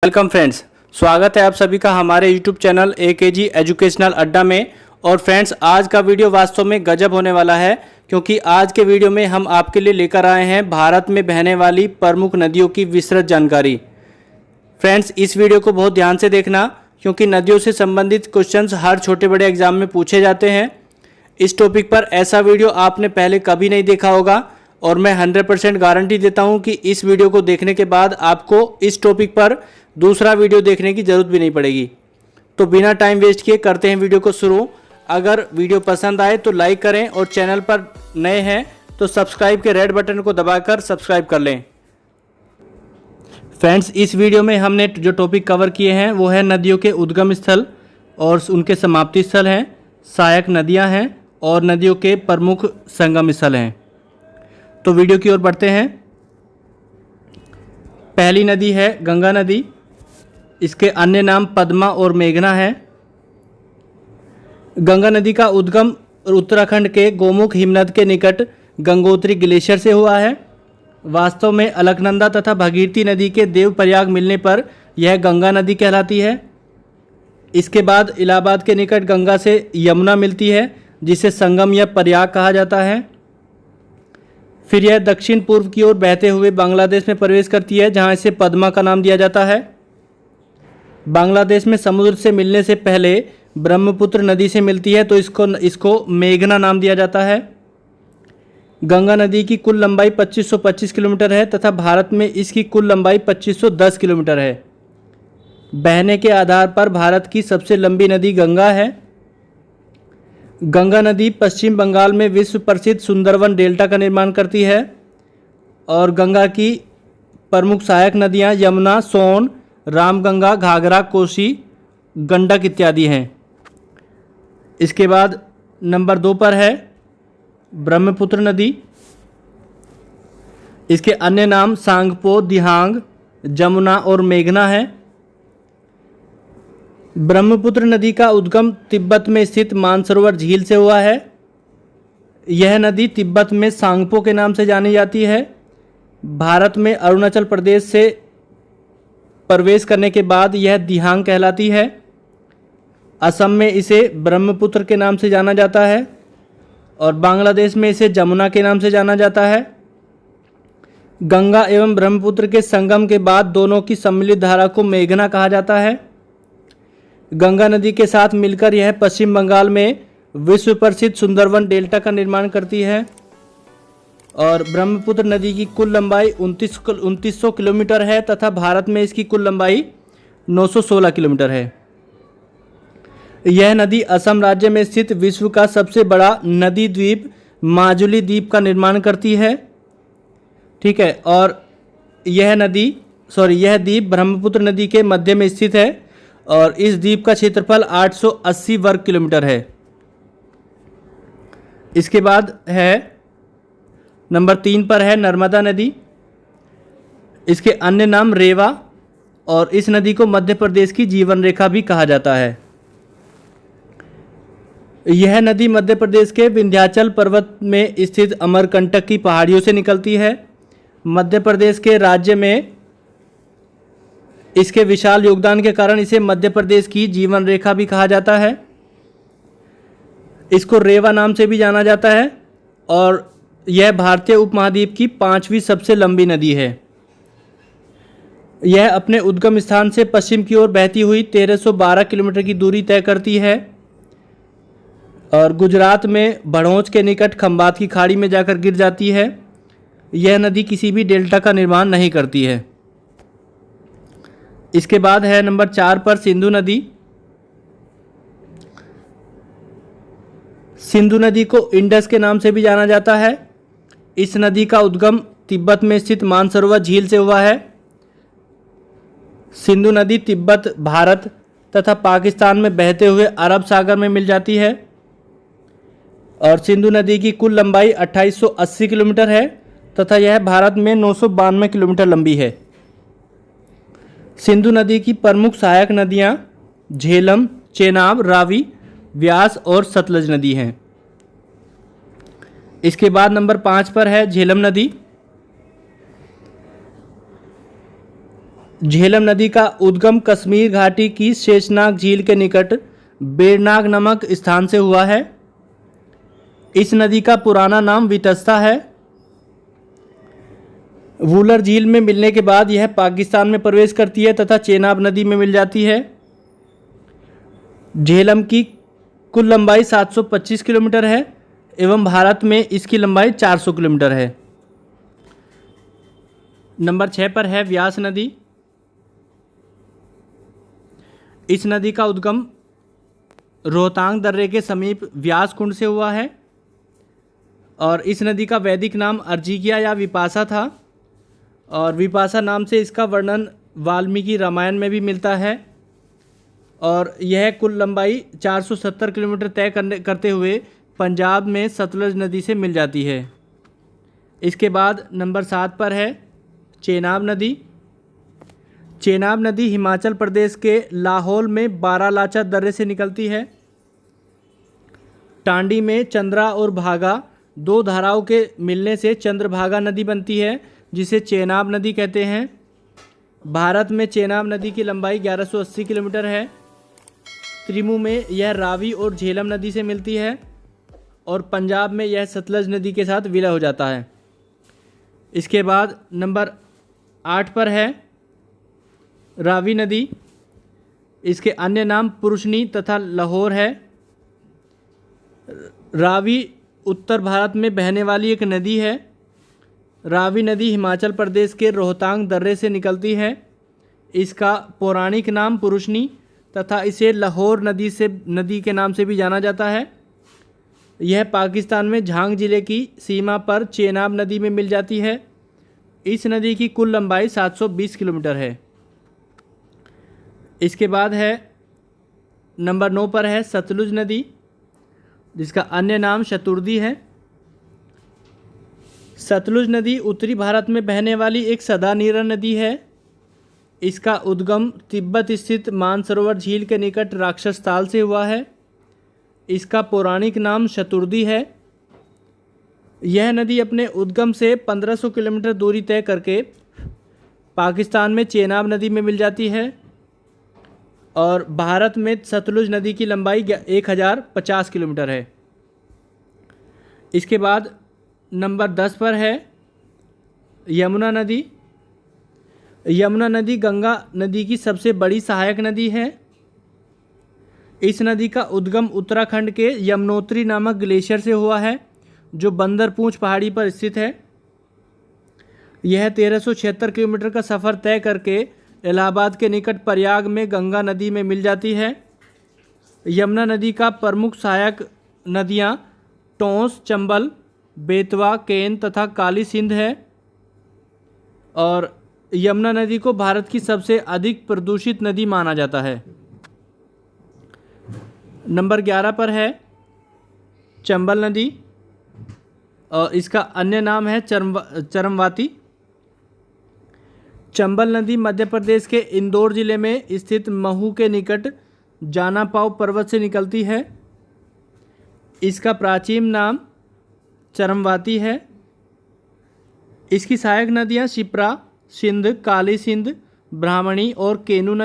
Welcome friends, स्वागत है आप सभी का हमारे यूट्यूब चैनल AKG एजुकेशनल अड्डा में। और फ्रेंड्स, आज का वीडियो वास्तव में गजब होने वाला है, क्योंकि आज के वीडियो में हम आपके लिए लेकर आए हैं भारत में बहने वाली प्रमुख नदियों की विस्तृत जानकारी। फ्रेंड्स, इस वीडियो को बहुत ध्यान से देखना, क्योंकि नदियों से संबंधित क्वेश्चंस हर छोटे बड़े एग्जाम में पूछे जाते हैं। इस टॉपिक पर ऐसा वीडियो आपने पहले कभी नहीं देखा होगा, और मैं 100% गारंटी देता हूं कि इस वीडियो को देखने के बाद आपको इस टॉपिक पर दूसरा वीडियो देखने की ज़रूरत भी नहीं पड़ेगी। तो बिना टाइम वेस्ट किए करते हैं वीडियो को शुरू। अगर वीडियो पसंद आए तो लाइक करें, और चैनल पर नए हैं तो सब्सक्राइब के रेड बटन को दबाकर सब्सक्राइब कर लें। फ्रेंड्स, इस वीडियो में हमने जो टॉपिक कवर किए हैं वो है नदियों के उद्गम स्थल और उनके समाप्ति स्थल हैं, सहायक नदियां हैं और नदियों के प्रमुख संगम स्थल हैं। तो वीडियो की ओर बढ़ते हैं। पहली नदी है गंगा नदी। इसके अन्य नाम पद्मा और मेघना है। गंगा नदी का उद्गम उत्तराखंड के गोमुख हिमनद के निकट गंगोत्री ग्लेशियर से हुआ है। वास्तव में अलकनंदा तथा भागीरथी नदी के देवप्रयाग मिलने पर यह गंगा नदी कहलाती है। इसके बाद इलाहाबाद के निकट गंगा से यमुना मिलती है, जिसे संगम या प्रयाग कहा जाता है। फिर यह दक्षिण पूर्व की ओर बहते हुए बांग्लादेश में प्रवेश करती है, जहां इसे पद्मा का नाम दिया जाता है। बांग्लादेश में समुद्र से मिलने से पहले ब्रह्मपुत्र नदी से मिलती है, तो इसको मेघना नाम दिया जाता है। गंगा नदी की कुल लंबाई 2525 किलोमीटर है तथा भारत में इसकी कुल लंबाई 2510 किलोमीटर है। बहने के आधार पर भारत की सबसे लंबी नदी गंगा है। गंगा नदी पश्चिम बंगाल में विश्व प्रसिद्ध सुंदरवन डेल्टा का निर्माण करती है। और गंगा की प्रमुख सहायक नदियां यमुना, सोन, रामगंगा, घाघरा, कोसी, गंडक इत्यादि हैं। इसके बाद नंबर 2 पर है ब्रह्मपुत्र नदी। इसके अन्य नाम सांगपो, दिहांग, जमुना और मेघना है। ब्रह्मपुत्र नदी का उद्गम तिब्बत में स्थित मानसरोवर झील से हुआ है। यह नदी तिब्बत में सांगपो के नाम से जानी जाती है। भारत में अरुणाचल प्रदेश से प्रवेश करने के बाद यह दिहांग कहलाती है। असम में इसे ब्रह्मपुत्र के नाम से जाना जाता है, और बांग्लादेश में इसे जमुना के नाम से जाना जाता है। गंगा एवं ब्रह्मपुत्र के संगम के बाद दोनों की सम्मिलित धारा को मेघना कहा जाता है। गंगा नदी के साथ मिलकर यह पश्चिम बंगाल में विश्व प्रसिद्ध सुंदरवन डेल्टा का निर्माण करती है। और ब्रह्मपुत्र नदी की कुल लंबाई 2900 किलोमीटर है तथा भारत में इसकी कुल लंबाई 916 किलोमीटर है। यह नदी असम राज्य में स्थित विश्व का सबसे बड़ा नदी द्वीप माजुली द्वीप का निर्माण करती है। ठीक है, और यह द्वीप ब्रह्मपुत्र नदी के मध्य में स्थित है, और इस द्वीप का क्षेत्रफल 880 वर्ग किलोमीटर है। इसके बाद है नंबर 3 पर है नर्मदा नदी। इसके अन्य नाम रेवा, और इस नदी को मध्य प्रदेश की जीवन रेखा भी कहा जाता है। यह नदी मध्य प्रदेश के विंध्याचल पर्वत में स्थित अमरकंटक की पहाड़ियों से निकलती है। मध्य प्रदेश के राज्य में इसके विशाल योगदान के कारण इसे मध्य प्रदेश की जीवन रेखा भी कहा जाता है। इसको रेवा नाम से भी जाना जाता है, और यह भारतीय उपमहाद्वीप की 5वीं सबसे लंबी नदी है। यह अपने उद्गम स्थान से पश्चिम की ओर बहती हुई 1312 किलोमीटर की दूरी तय करती है, और गुजरात में भड़ोच के निकट खंबात की खाड़ी में जाकर गिर जाती है। यह नदी किसी भी डेल्टा का निर्माण नहीं करती है। इसके बाद है नंबर 4 पर सिंधु नदी। सिंधु नदी को इंडस के नाम से भी जाना जाता है। इस नदी का उद्गम तिब्बत में स्थित मानसरोवर झील से हुआ है। सिंधु नदी तिब्बत, भारत तथा पाकिस्तान में बहते हुए अरब सागर में मिल जाती है। और सिंधु नदी की कुल लंबाई 2880 किलोमीटर है तथा यह भारत में 992 किलोमीटर लंबी है। सिंधु नदी की प्रमुख सहायक नदियां झेलम, चेनाब, रावी, व्यास और सतलज नदी हैं। इसके बाद नंबर 5 पर है झेलम नदी। झेलम नदी का उद्गम कश्मीर घाटी की शेषनाग झील के निकट बेरनाग नामक स्थान से हुआ है। इस नदी का पुराना नाम वितस्ता है। वूलर झील में मिलने के बाद यह पाकिस्तान में प्रवेश करती है तथा चेनाब नदी में मिल जाती है। झेलम की कुल लंबाई 725 किलोमीटर है एवं भारत में इसकी लंबाई 400 किलोमीटर है। नंबर 6 पर है व्यास नदी। इस नदी का उद्गम रोहतांग दर्रे के समीप व्यास कुंड से हुआ है और इस नदी का वैदिक नाम अर्जिकिया या विपासा था और विपासा नाम से इसका वर्णन वाल्मीकि रामायण में भी मिलता है और यह कुल लंबाई 470 किलोमीटर तय करते हुए पंजाब में सतलुज नदी से मिल जाती है। इसके बाद नंबर 7 पर है चेनाब नदी। चेनाब नदी हिमाचल प्रदेश के लाहौल में बारालाचा दर्रे से निकलती है। टांडी में चंद्रा और भागा दो धाराओं के मिलने से चंद्रभागा नदी बनती है जिसे चेनाब नदी कहते हैं। भारत में चेनाब नदी की लंबाई 1180 किलोमीटर है। त्रिमू में यह रावी और झेलम नदी से मिलती है और पंजाब में यह सतलज नदी के साथ विलय हो जाता है। इसके बाद नंबर 8 पर है रावी नदी। इसके अन्य नाम पुरुषनी तथा लाहौर है। रावी उत्तर भारत में बहने वाली एक नदी है। रावी नदी हिमाचल प्रदेश के रोहतांग दर्रे से निकलती है। इसका पौराणिक नाम पुरुषनी तथा इसे लाहौर नदी के नाम से भी जाना जाता है। यह पाकिस्तान में झांग जिले की सीमा पर चेनाब नदी में मिल जाती है। इस नदी की कुल लंबाई 720 किलोमीटर है। इसके बाद है नंबर 9 पर है सतलुज नदी जिसका अन्य नाम शतुर्दी है। सतलुज नदी उत्तरी भारत में बहने वाली एक सदानीरा नदी है। इसका उद्गम तिब्बत स्थित मानसरोवर झील के निकट राक्षस ताल से हुआ है। इसका पौराणिक नाम शतुर्दी है। यह नदी अपने उद्गम से 1500 किलोमीटर दूरी तय करके पाकिस्तान में चेनाब नदी में मिल जाती है और भारत में सतलुज नदी की लंबाई 1050 किलोमीटर है। इसके बाद नंबर 10 पर है यमुना नदी। यमुना नदी गंगा नदी की सबसे बड़ी सहायक नदी है। इस नदी का उद्गम उत्तराखंड के यमुनोत्री नामक ग्लेशियर से हुआ है जो बंदरपूंछ पहाड़ी पर स्थित है। यह 1376 किलोमीटर का सफ़र तय करके इलाहाबाद के निकट प्रयाग में गंगा नदी में मिल जाती है। यमुना नदी का प्रमुख सहायक नदियाँ टोंस, चंबल, बेतवा, केन तथा काली सिंध है और यमुना नदी को भारत की सबसे अधिक प्रदूषित नदी माना जाता है। नंबर 11 पर है चंबल नदी और इसका अन्य नाम है चरमवाती। चंबल नदी मध्य प्रदेश के इंदौर जिले में स्थित महू के निकट जानापाव पर्वत से निकलती है। इसका प्राचीन नाम चरमवाती है। इसकी सहायक नदियाँ शिप्रा, सिंध, काली सिंध, ब्राह्मणी और कुनू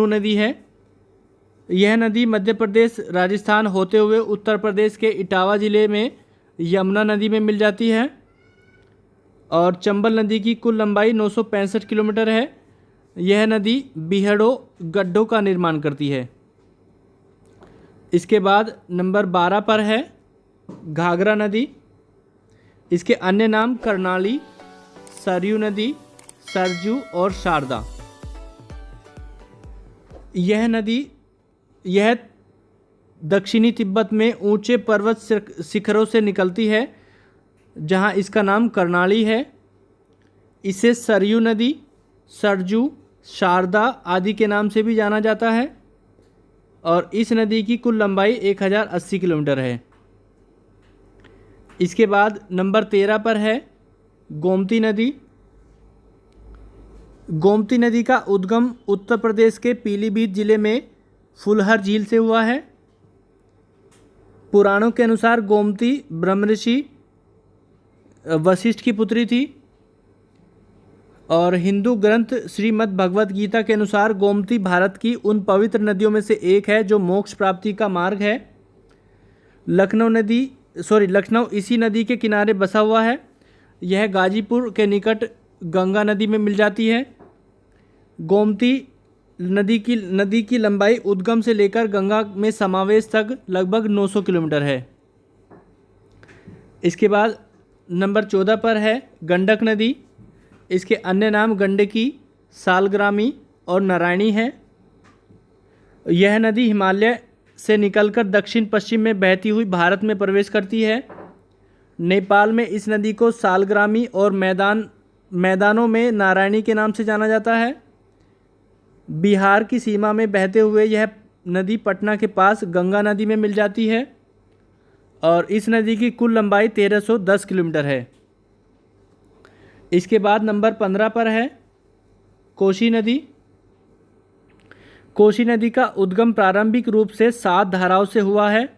नदी है। यह नदी मध्य प्रदेश, राजस्थान होते हुए उत्तर प्रदेश के इटावा जिले में यमुना नदी में मिल जाती है और चंबल नदी की कुल लंबाई 965 किलोमीटर है। यह नदी बीहड़ों गड्ढों का निर्माण करती है। इसके बाद नंबर 12 पर है घाघरा नदी। इसके अन्य नाम कर्णाली, सरयू नदी, सरजू और शारदा। यह दक्षिणी तिब्बत में ऊंचे पर्वत शिखरों से निकलती है जहां इसका नाम कर्णाली है। इसे सरयू नदी, सरजू, शारदा आदि के नाम से भी जाना जाता है और इस नदी की कुल लंबाई 1080 किलोमीटर है। इसके बाद नंबर 13 पर है गोमती नदी। गोमती नदी का उद्गम उत्तर प्रदेश के पीलीभीत जिले में फुलहर झील से हुआ है। पुराणों के अनुसार गोमती ब्रह्मऋषि वशिष्ठ की पुत्री थी। और हिंदू ग्रंथ श्रीमद् भगवत गीता के अनुसार गोमती भारत की उन पवित्र नदियों में से एक है जो मोक्ष प्राप्ति का मार्ग है। लखनऊ इसी नदी के किनारे बसा हुआ है। यह गाजीपुर के निकट गंगा नदी में मिल जाती है। गोमती नदी की लंबाई उद्गम से लेकर गंगा में समावेश तक लगभग 900 किलोमीटर है। इसके बाद नंबर 14 पर है गंडक नदी। इसके अन्य नाम गंडकी, सालग्रामी और नारायणी है। यह नदी हिमालय से निकलकर दक्षिण पश्चिम में बहती हुई भारत में प्रवेश करती है। नेपाल में इस नदी को सालग्रामी और मैदानों में नारायणी के नाम से जाना जाता है। बिहार की सीमा में बहते हुए यह नदी पटना के पास गंगा नदी में मिल जाती है और इस नदी की कुल लंबाई 1310 किलोमीटर है। इसके बाद नंबर 15 पर है कोसी नदी। कोसी नदी का उद्गम प्रारंभिक रूप से 7 धाराओं से हुआ है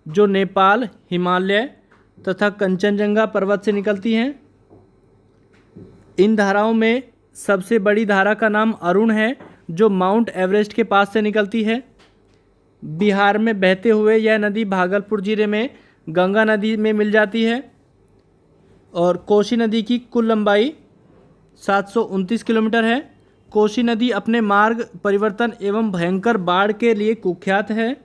जो नेपाल, हिमालय तथा कंचनजंगा पर्वत से निकलती हैं। इन धाराओं में सबसे बड़ी धारा का नाम अरुण है जो माउंट एवरेस्ट के पास से निकलती है। बिहार में बहते हुए यह नदी भागलपुर जिले में गंगा नदी में मिल जाती है और कोसी नदी की कुल लंबाई 729 किलोमीटर है। कोसी नदी अपने मार्ग परिवर्तन एवं भयंकर बाढ़ के लिए कुख्यात है।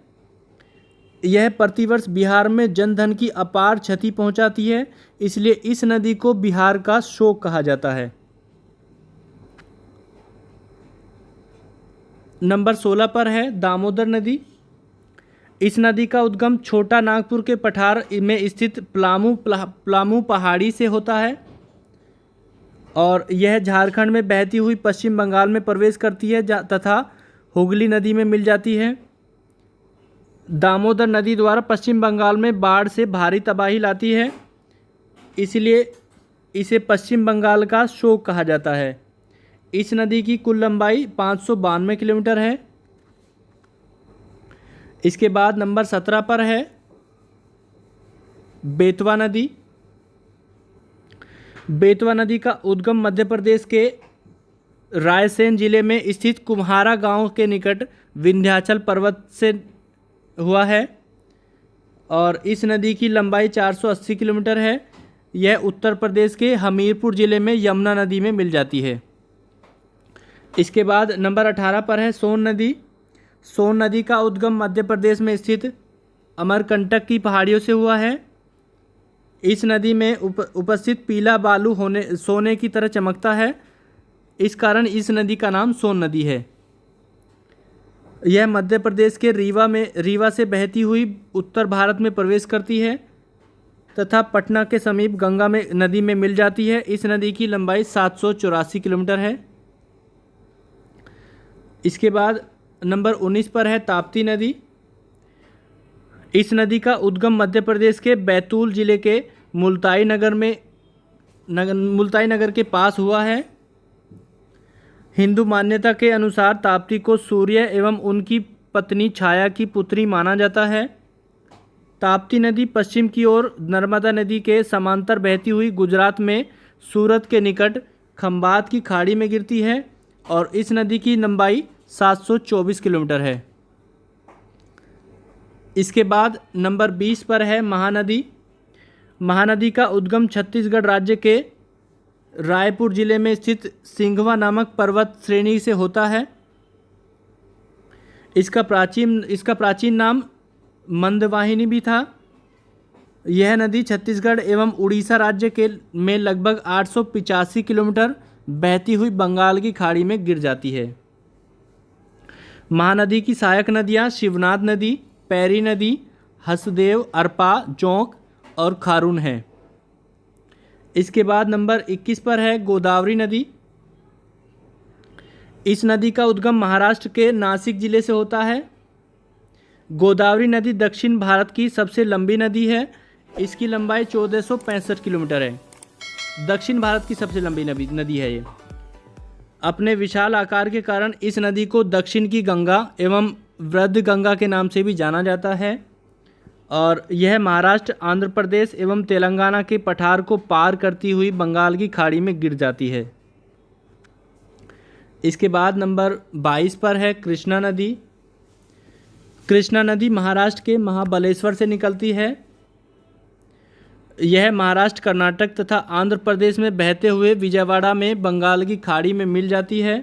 यह प्रतिवर्ष बिहार में जनधन की अपार क्षति पहुंचाती है, इसलिए इस नदी को बिहार का शोक कहा जाता है। नंबर 16 पर है दामोदर नदी। इस नदी का उद्गम छोटा नागपुर के पठार में स्थित प्लामू पहाड़ी से होता है और यह झारखंड में बहती हुई पश्चिम बंगाल में प्रवेश करती है तथा हुगली नदी में मिल जाती है। दामोदर नदी द्वारा पश्चिम बंगाल में बाढ़ से भारी तबाही लाती है, इसलिए इसे पश्चिम बंगाल का शोक कहा जाता है। इस नदी की कुल लंबाई 592 किलोमीटर है। इसके बाद नंबर 17 पर है बेतवा नदी। बेतवा नदी का उद्गम मध्य प्रदेश के रायसेन जिले में स्थित कुम्हारा गांव के निकट विंध्याचल पर्वत से हुआ है और इस नदी की लंबाई 480 किलोमीटर है। यह उत्तर प्रदेश के हमीरपुर जिले में यमुना नदी में मिल जाती है। इसके बाद नंबर 18 पर है सोन नदी। सोन नदी का उद्गम मध्य प्रदेश में स्थित अमरकंटक की पहाड़ियों से हुआ है। इस नदी में उपस्थित पीला बालू सोने की तरह चमकता है, इस कारण इस नदी का नाम सोन नदी है। यह मध्य प्रदेश के रीवा से बहती हुई उत्तर भारत में प्रवेश करती है तथा पटना के समीप गंगा में नदी में मिल जाती है। इस नदी की लंबाई 784 किलोमीटर है। इसके बाद नंबर 19 पर है ताप्ती नदी। इस नदी का उद्गम मध्य प्रदेश के बैतूल जिले के मुल्ताई नगर के पास हुआ है। हिंदू मान्यता के अनुसार ताप्ती को सूर्य एवं उनकी पत्नी छाया की पुत्री माना जाता है। ताप्ती नदी पश्चिम की ओर नर्मदा नदी के समांतर बहती हुई गुजरात में सूरत के निकट खंबात की खाड़ी में गिरती है और इस नदी की लंबाई 724 किलोमीटर है। इसके बाद नंबर 20 पर है महानदी। महानदी का उद्गम छत्तीसगढ़ राज्य के रायपुर जिले में स्थित सिंघवा नामक पर्वत श्रेणी से होता है। इसका प्राचीन नाम मंदवाहिनी भी था। यह नदी छत्तीसगढ़ एवं उड़ीसा राज्य में लगभग 885 किलोमीटर बहती हुई बंगाल की खाड़ी में गिर जाती है। महानदी की सहायक नदियाँ शिवनाथ नदी, पैरी नदी, हसदेव, अरपा, जोंक और खारून है। इसके बाद नंबर 21 पर है गोदावरी नदी। इस नदी का उद्गम महाराष्ट्र के नासिक जिले से होता है। गोदावरी नदी दक्षिण भारत की सबसे लंबी नदी है। इसकी लंबाई 1465 किलोमीटर है। दक्षिण भारत की सबसे लंबी नदी है ये। अपने विशाल आकार के कारण इस नदी को दक्षिण की गंगा एवं वृद्ध गंगा के नाम से भी जाना जाता है और यह महाराष्ट्र, आंध्र प्रदेश एवं तेलंगाना के पठार को पार करती हुई बंगाल की खाड़ी में गिर जाती है। इसके बाद नंबर 22 पर है कृष्णा नदी। कृष्णा नदी महाराष्ट्र के महाबलेश्वर से निकलती है। यह महाराष्ट्र, कर्नाटक तथा आंध्र प्रदेश में बहते हुए विजयवाड़ा में बंगाल की खाड़ी में मिल जाती है।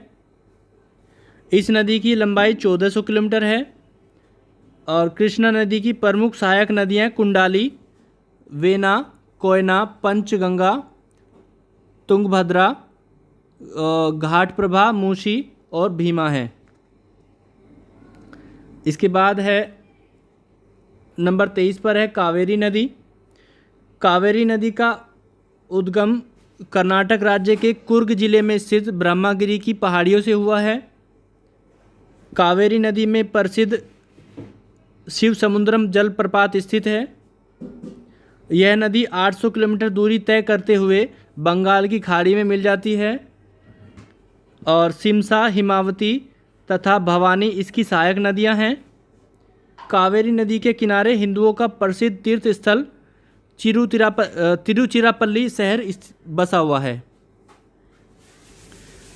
इस नदी की लंबाई 1400 किलोमीटर है और कृष्णा नदी की प्रमुख सहायक नदियाँ कुंडाली, वेना, कोयना, पंचगंगा, तुंगभद्रा, घाटप्रभा, मूसी और भीमा है। इसके बाद है नंबर 23 पर है कावेरी नदी। कावेरी नदी का उद्गम कर्नाटक राज्य के कुर्ग जिले में स्थित ब्रह्मगिरी की पहाड़ियों से हुआ है। कावेरी नदी में प्रसिद्ध शिव समुद्रम जलप्रपात स्थित है। यह नदी 800 किलोमीटर दूरी तय करते हुए बंगाल की खाड़ी में मिल जाती है और सिमसा, हिमावती तथा भवानी इसकी सहायक नदियां हैं। कावेरी नदी के किनारे हिंदुओं का प्रसिद्ध तीर्थ स्थल तिरुचिरापल्ली शहर बसा हुआ है।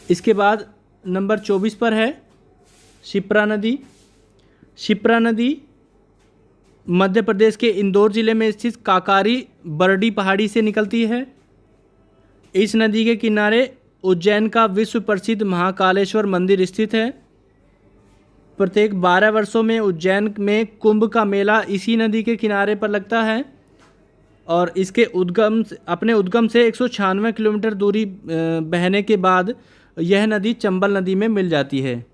इसके बाद नंबर 24 पर है शिप्रा नदी। शिप्रा नदी मध्य प्रदेश के इंदौर जिले में स्थित काकारी बरडी पहाड़ी से निकलती है। इस नदी के किनारे उज्जैन का विश्व प्रसिद्ध महाकालेश्वर मंदिर स्थित है। प्रत्येक 12 वर्षों में उज्जैन में कुंभ का मेला इसी नदी के किनारे पर लगता है और इसके अपने उद्गम से 196 किलोमीटर दूरी बहने के बाद यह नदी चंबल नदी में मिल जाती है।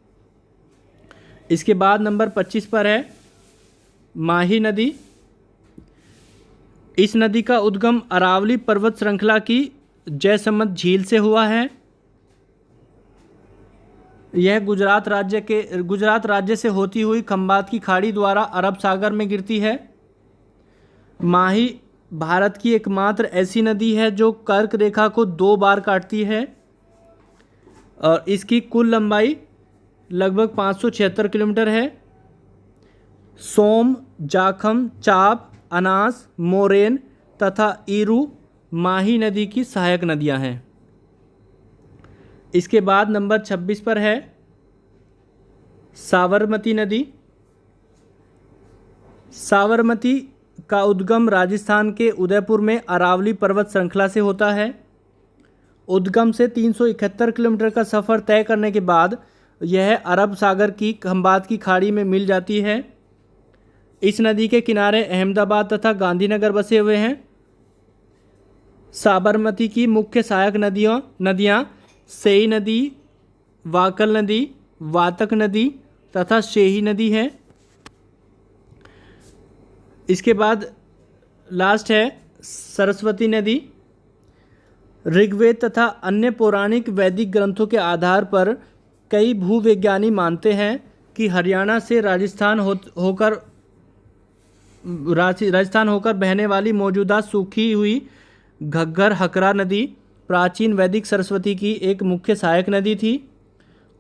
इसके बाद नंबर 25 पर है माही नदी। इस नदी का उद्गम अरावली पर्वत श्रृंखला की जयसमंद झील से हुआ है। यह गुजरात राज्य से होती हुई खंबात की खाड़ी द्वारा अरब सागर में गिरती है। माही भारत की एकमात्र ऐसी नदी है जो कर्क रेखा को 2 बार काटती है और इसकी कुल लंबाई लगभग 576 किलोमीटर है। सोम, जाखम, चाप, अनास, मोरेन तथा ईरू माही नदी की सहायक नदियां हैं। इसके बाद नंबर 26 पर है साबरमती नदी। साबरमती का उद्गम राजस्थान के उदयपुर में अरावली पर्वत श्रृंखला से होता है। उद्गम से 371 किलोमीटर का सफ़र तय करने के बाद यह अरब सागर की खंबात की खाड़ी में मिल जाती है। इस नदी के किनारे अहमदाबाद तथा गांधीनगर बसे हुए हैं। साबरमती की मुख्य सहायक नदियाँ सेई नदी, वाकल नदी, वातक नदी तथा शेही नदी है। इसके बाद लास्ट है सरस्वती नदी। ऋग्वेद तथा अन्य पौराणिक वैदिक ग्रंथों के आधार पर कई भूवैज्ञानिक मानते हैं कि हरियाणा से राजस्थान होकर बहने वाली मौजूदा सूखी हुई घग्गर हकरा नदी प्राचीन वैदिक सरस्वती की एक मुख्य सहायक नदी थी।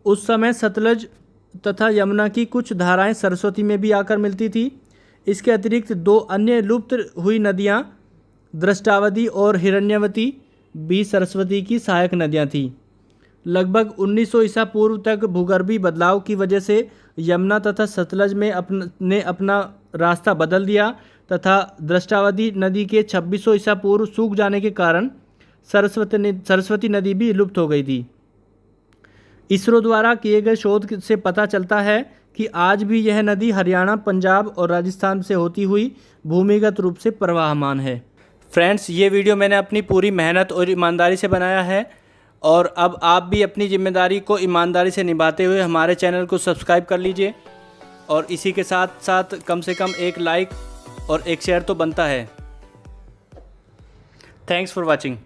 उस समय सतलज तथा यमुना की कुछ धाराएं सरस्वती में भी आकर मिलती थी। इसके अतिरिक्त 2 अन्य लुप्त हुई नदियां दृष्टावती और हिरण्यवती भी सरस्वती की सहायक नदियां थीं। लगभग 1900 ईसा पूर्व तक भूगर्भीय बदलाव की वजह से यमुना तथा सतलज में अपना रास्ता बदल दिया तथा दृष्टावती नदी के 2600 ईसा पूर्व सूख जाने के कारण सरस्वती नदी भी लुप्त हो गई थी। इसरो द्वारा किए गए शोध से पता चलता है कि आज भी यह नदी हरियाणा, पंजाब और राजस्थान से होती हुई भूमिगत रूप से प्रवाहमान है। फ्रेंड्स, ये वीडियो मैंने अपनी पूरी मेहनत और ईमानदारी से बनाया है और अब आप भी अपनी जिम्मेदारी को ईमानदारी से निभाते हुए हमारे चैनल को सब्सक्राइब कर लीजिए और इसी के साथ साथ कम से कम एक लाइक और एक शेयर तो बनता है। Thanks for watching.